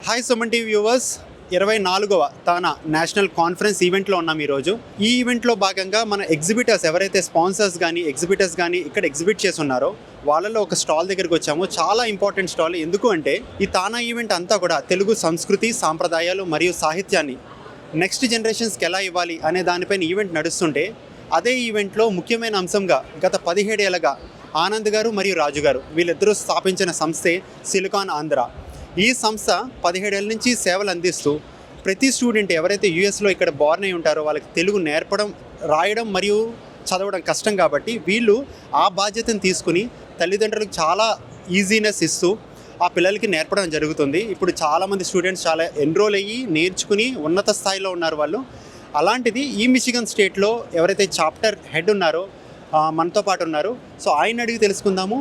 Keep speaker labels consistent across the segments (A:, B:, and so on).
A: Hi Suman TV viewers, 24వ తానా national conference ఈవెంట్లో ఉన్నాం ఈరోజు. ఈ ఈవెంట్లో భాగంగా మన ఎగ్జిబిటర్స్ ఎవరైతే స్పాన్సర్స్ కానీ ఎగ్జిబిటర్స్ కానీ ఇక్కడ ఎగ్జిబిట్ చేసి ఉన్నారో వాళ్ళలో ఒక స్టాల్ దగ్గరికి వచ్చాము. చాలా ఇంపార్టెంట్ స్టాల్. ఎందుకు అంటే ఈ తానా ఈవెంట్ అంతా కూడా తెలుగు సంస్కృతి, సాంప్రదాయాలు మరియు సాహిత్యాన్ని నెక్స్ట్ జనరేషన్స్కి ఎలా ఇవ్వాలి అనే దానిపైన ఈవెంట్ నడుస్తుంటే, అదే ఈవెంట్లో ముఖ్యమైన అంశంగా గత 17 ఏళ్ళగా ఆనంద్ గారు మరియు రాజు గారు వీళ్ళిద్దరూ స్థాపించిన సంస్థే సిలికాన్ ఆంధ్ర. ఈ సంస్థ 17 ఏళ్ళ నుంచి సేవలు అందిస్తూ ప్రతి స్టూడెంట్ ఎవరైతే యూఎస్లో ఇక్కడ బోర్న్ అయి ఉంటారో వాళ్ళకి తెలుగు నేర్పడం, రాయడం మరియు చదవడం కష్టం కాబట్టి వీళ్ళు ఆ బాధ్యతను తీసుకుని తల్లిదండ్రులకు చాలా ఈజీనెస్ ఇస్తూ ఆ పిల్లలకి నేర్పడం జరుగుతుంది. ఇప్పుడు చాలామంది స్టూడెంట్స్ చాలా ఎన్రోల్ అయ్యి నేర్చుకుని ఉన్నత స్థాయిలో ఉన్నారు వాళ్ళు. అలాంటిది ఈ మిచిగన్ స్టేట్లో ఎవరైతే చాప్టర్ హెడ్ ఉన్నారో మనతో పాటు ఉన్నారు. సో ఆయన అడిగి తెలుసుకుందాము,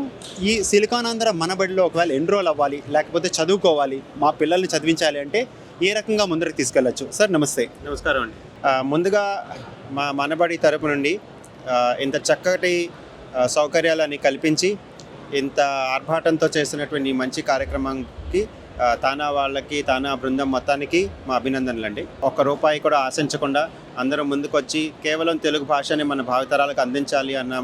A: ఈ సిలికాన్ ఆంధ్ర మనబడిలో ఒకవేళ ఎన్రోల్ అవ్వాలి లేకపోతే చదువుకోవాలి, మా పిల్లల్ని చదివించాలి అంటే ఏ రకంగా ముందరకు తీసుకెళ్ళచ్చు. సార్ నమస్తే.
B: నమస్కారం అండి. ముందుగా మా మనబడి తరపు నుండి ఇంత చక్కటి సౌకర్యాలని కల్పించి ఇంత ఆర్భాటంతో చేసినటువంటి మంచి కార్యక్రమానికి తానా వాళ్ళకి, తానా బృందం మొత్తానికి మా అభినందనలండి. ₹1 కూడా ఆశించకుండా అందరూ ముందుకొచ్చి కేవలం తెలుగు భాషని మన భావితరాలకు అందించాలి అన్న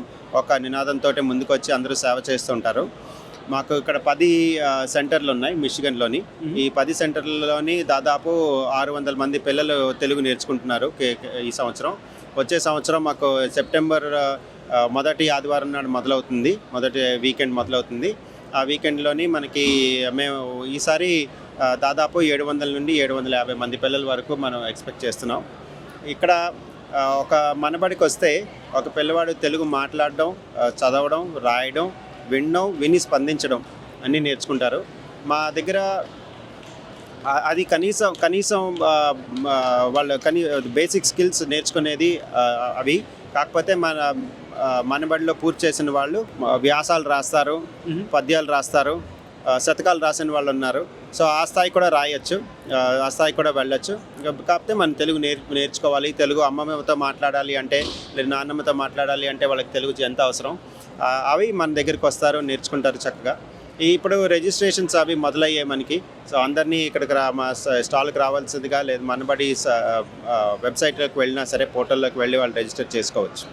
B: ఒక నినాదంతో ముందుకొచ్చి అందరూ సేవ చేస్తుంటారు. మాకు ఇక్కడ 10 సెంటర్లు ఉన్నాయి మిచిగన్లోని. ఈ 10 సెంటర్లలోని దాదాపు 600 మంది పిల్లలు తెలుగు నేర్చుకుంటున్నారు ఈ సంవత్సరం. వచ్చే సంవత్సరం మాకు సెప్టెంబర్ మొదటి ఆదివారం నాడు మొదలవుతుంది, మొదటి వీకెండ్ మొదలవుతుంది. ఆ వీకెండ్లోని మనకి మేము ఈసారి దాదాపు 700 నుండి 750 మంది పిల్లల వరకు మనం ఎక్స్పెక్ట్ చేస్తున్నాం. ఇక్కడ ఒక మనబడికి వస్తే ఒక పిల్లవాడు తెలుగు మాట్లాడడం, చదవడం, రాయడం, వినడం, విని స్పందించడం అన్నీ నేర్చుకుంటారు. మా దగ్గర అది కనీసం వాళ్ళ బేసిక్ స్కిల్స్ నేర్చుకునేది అవి. కాకపోతే మనబడిలో పూర్తి చేసిన వాళ్ళు వ్యాసాలు రాస్తారు, పద్యాలు రాస్తారు, శతకాలు రాసిన వాళ్ళు ఉన్నారు. సో ఆ స్థాయి కూడా రాయొచ్చు, ఆ స్థాయి కూడా వెళ్ళొచ్చు. కాకపోతే మనం తెలుగు నేర్చుకోవాలి. తెలుగు అమ్మమ్మతో మాట్లాడాలి అంటే, లేదా నాన్నమ్మతో మాట్లాడాలి అంటే వాళ్ళకి తెలుగు ఎంత అవసరం. అవి మన దగ్గరికి వస్తారు, నేర్చుకుంటారు చక్కగా. ఇప్పుడు రిజిస్ట్రేషన్స్ అవి మొదలయ్యాయి మనకి. సో అందరినీ ఇక్కడికి మా స్టాల్కి రావాల్సిందిగా, లేదు మనబడి వెబ్సైట్లోకి వెళ్ళినా సరే పోర్టల్లోకి వెళ్ళి వాళ్ళు రిజిస్టర్ చేసుకోవచ్చు.